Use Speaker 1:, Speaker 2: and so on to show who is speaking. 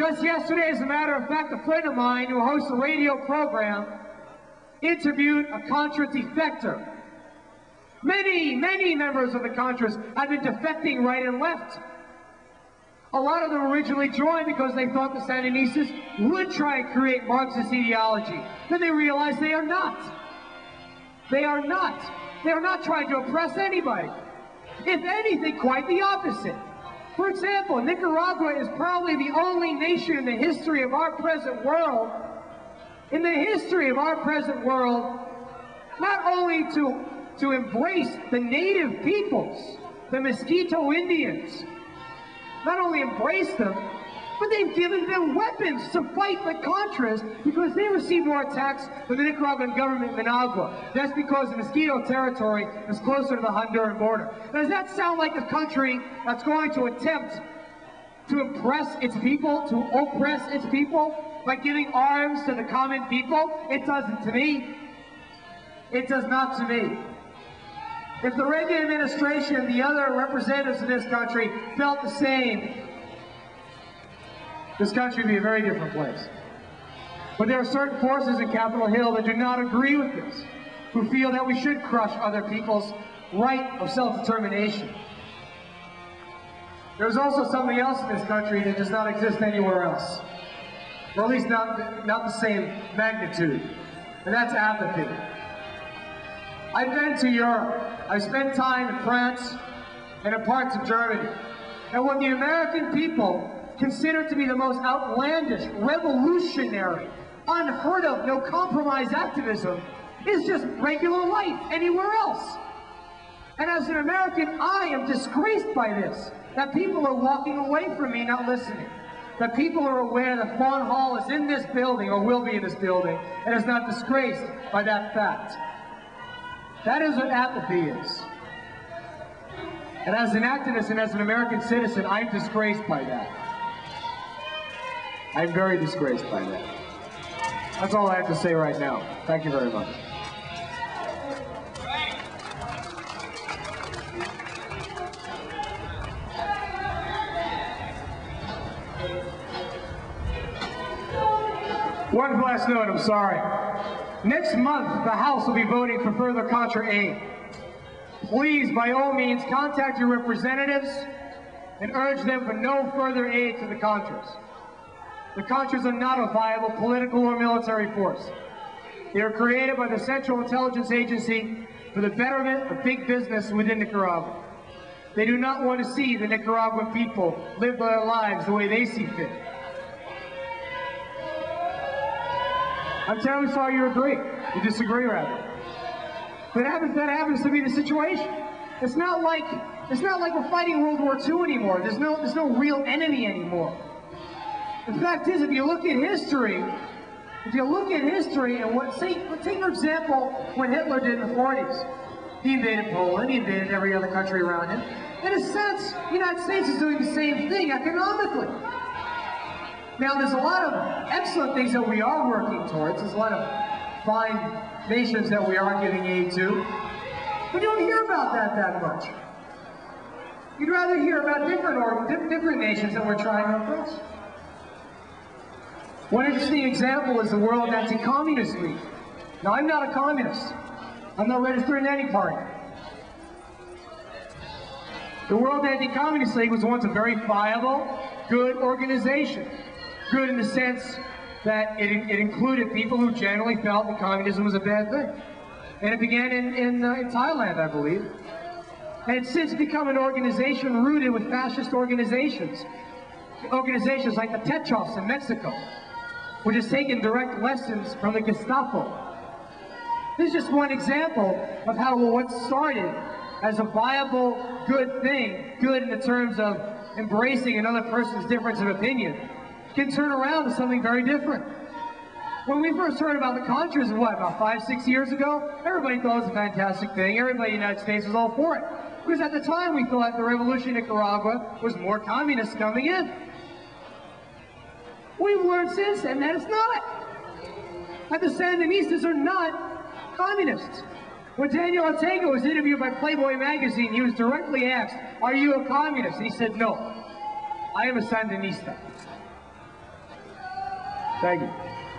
Speaker 1: Just yesterday, as a matter of fact, a friend of mine who hosts a radio program interviewed a Contra defector. Many members of the Contras have been defecting right and left. A lot of them originally joined because they thought the Sandinistas would try and create Marxist ideology. Then they realized they are not. They are not. They are not trying to oppress anybody. If anything, quite the opposite. For example, Nicaragua is probably the only nation in the history of our present world, not only to embrace the native peoples, the Mosquito Indians, not only embrace them, but they've given them weapons to fight the Contras because they receive more attacks than the Nicaraguan government in Managua. That's because the Mosquito territory is closer to the Honduran border. Now, does that sound like a country that's going to attempt to impress its people, to oppress its people by giving arms to the common people? It doesn't to me. It does not to me. If the Reagan administration and the other representatives of this country felt the same, this country would be a very different place. But there are certain forces in Capitol Hill that do not agree with this, who feel that we should crush other people's right of self-determination. There's also something else in this country that does not exist anywhere else, or at least not the same magnitude, and that's apathy. I've been to Europe. I've spent time in France and in parts of Germany. And what the American people consider to be the most outlandish, revolutionary, unheard of, no compromise activism is just regular life anywhere else. And as an American, I am disgraced by this, that people are walking away from me, not listening. That people are aware that Fawn Hall is in this building, or will be in this building, and is not disgraced by that fact. That is what apathy is. And as an activist and as an American citizen, I'm disgraced by that. I'm very disgraced by that. That's all I have to say right now. Thank you very much. One last note, I'm sorry. Next month, the House will be voting for further Contra aid. Please, by all means, contact your representatives and urge them for no further aid to the Contras. The Contras are not a viable political or military force. They were created by the Central Intelligence Agency for the betterment of big business within Nicaragua. They do not want to see the Nicaraguan people live their lives the way they see fit. I'm terribly sorry you agree. You disagree, rather. But that happens to be the situation. It's not like we're fighting World War II anymore. There's no real enemy anymore. The fact is, if you look at history, and take for example what Hitler did in the 40s. He invaded Poland, he invaded every other country around him. In a sense, the United States is doing the same thing economically. Now, there's a lot of excellent things that we are working towards. There's a lot of fine nations that we are giving aid to. But you don't hear about that much. You'd rather hear about different nations that we're trying to oppress. One interesting example is the World Anti-Communist League. Now, I'm not a communist. I'm not registered in any party. The World Anti-Communist League was once a very viable, good organization. Good in the sense that it included people who generally felt that communism was a bad thing. And it began in Thailand, I believe. And it's since become an organization rooted with fascist organizations. Organizations like the Tetros in Mexico, which has taken direct lessons from the Gestapo. This is just one example of how what started as a viable, good thing, good in the terms of embracing another person's difference of opinion, can turn around to something very different. When we first heard about the Contras, about 5-6 years ago, everybody thought it was a fantastic thing. Everybody in the United States was all for it. Because at the time we thought the revolution in Nicaragua was more communists coming in. We've learned since then that it's not. That the Sandinistas are not communists. When Daniel Ortega was interviewed by Playboy magazine, he was directly asked, "Are you a communist?" And he said, "No, I am a Sandinista." Thank you.